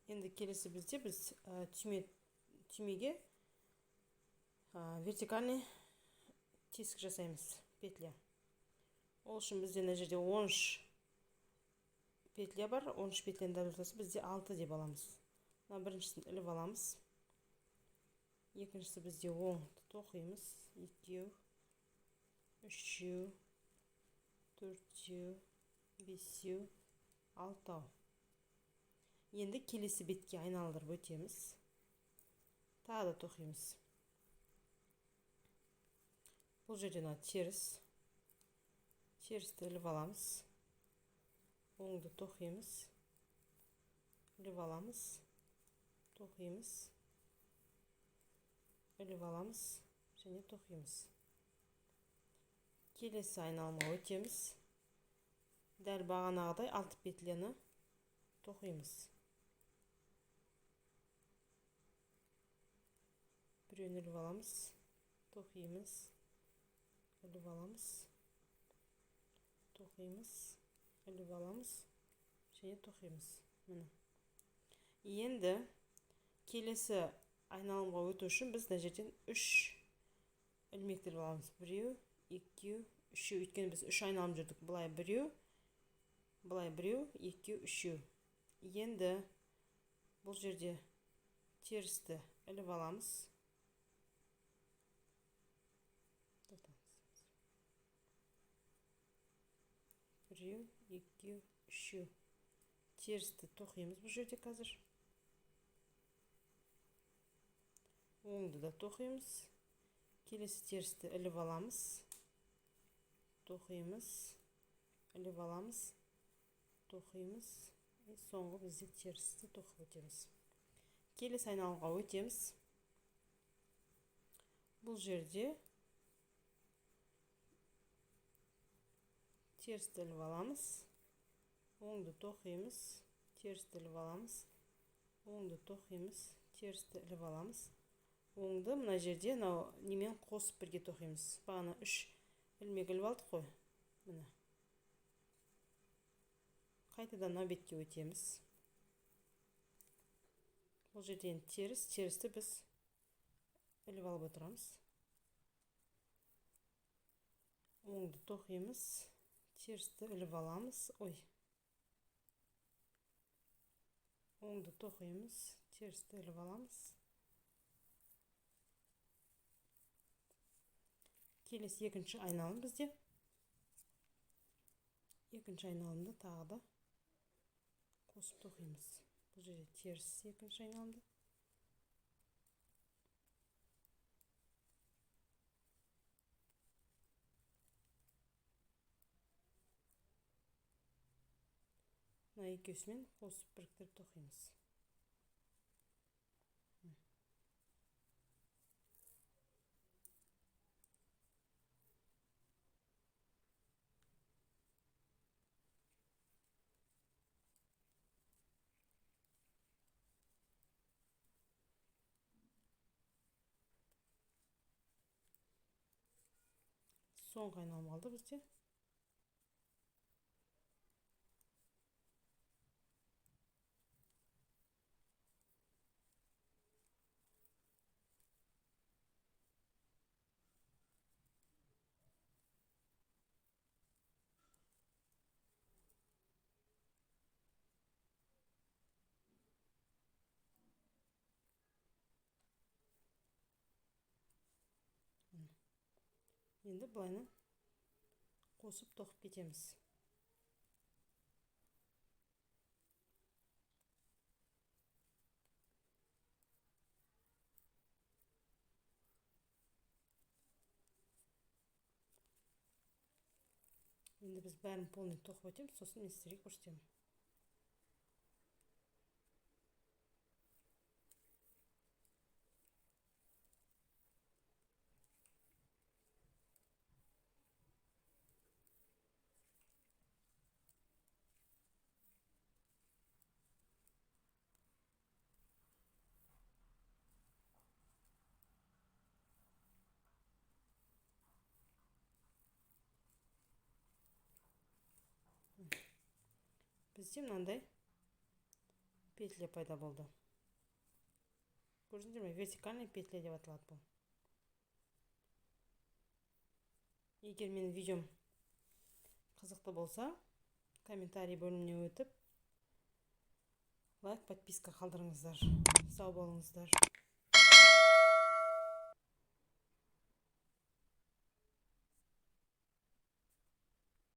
Енді келесі бізде біз түймеге вертикальный тесік жасаймыз, петля. Ол үшін бізде мына жерде 13 петля бар. 13 петляның дәлізі бізде 6 деп аламыз. Біріншісін іліп аламыз. Екіншісі бізде 10 тоқимыз. 2, 3, 4, 5, 6. Енді келесі бетке айналдырып өтеміз. Тағы да тоқимыз. Бұл жерден терісті іліп аламыз. Оңды тоқимыз. Іліп аламыз. Тоқимыз. Іліп аламыз. Және тоқимыз. Келесі айналымға өтеміз. Дәл бағанағыдай 6 петляны тоқимыз. Біреуін іліп аламыз. Тоқимыз. Іліп аламыз. Тоқимыз. Іліп аламыз. Және тоқимыз. Енді келесі айналымға өту үшін біз мына жерден 3 ілмектер аламыз. 1, 2, 3. Өйткені біз 3 айналым жүрдік. Былай 1, былай 1, 2, 3. Енді бұл жерде терісті іліп аламыз. 1, 2, 3. Терісті тоқимыз бұл жерде қазір. Оңды да тоқимыз. Келесі терісті іліп аламыз. Тоқимыз. Іліп аламыз. Тоқимыз. Соңғы бізде терісті тоқып өтеміз. Келесі айналымға өтеміз. Бұл жерде терісті іліп аламыз. Оңды тоқимыз. Терісті іліп аламыз. Оңды тоқимыз. Терісті іліп аламыз. Оңды мына жерде немен қосып бірге тоқимыз. Бағана 3 ілмек іліп алдық қой. Міне. Қайтадан мына бетке өтеміз. Бұл жерден терісті біз іліп алып отырамыз. Оңды тоқимыз. Терісті іліп аламыз. Оңды тоқимыз. Терісті іліп аламыз. Келесі екінші айналым бізде. Екінші айналымды тағы да қосып тоқимыз. Бұл жерде теріс екінші айналымды. Мына екеусімен қосып біріктіріп тоқимыз. Соңғы айналым қалды бізде. Енді былайны қосып тоқып кетеміз. Енді біз бәрін полный тоқып өтеміз, сосын мен сіздерге көрсетемін. Бізде мынандай петля пайда болды. Көрдіңдер ме? Вертикальный петля деп аталады бұл. Егер менің видеом қызықты болса, комментарий бөліміне өтіп, лайк, подписка қалдырыңыздар. Сау болыңыздар.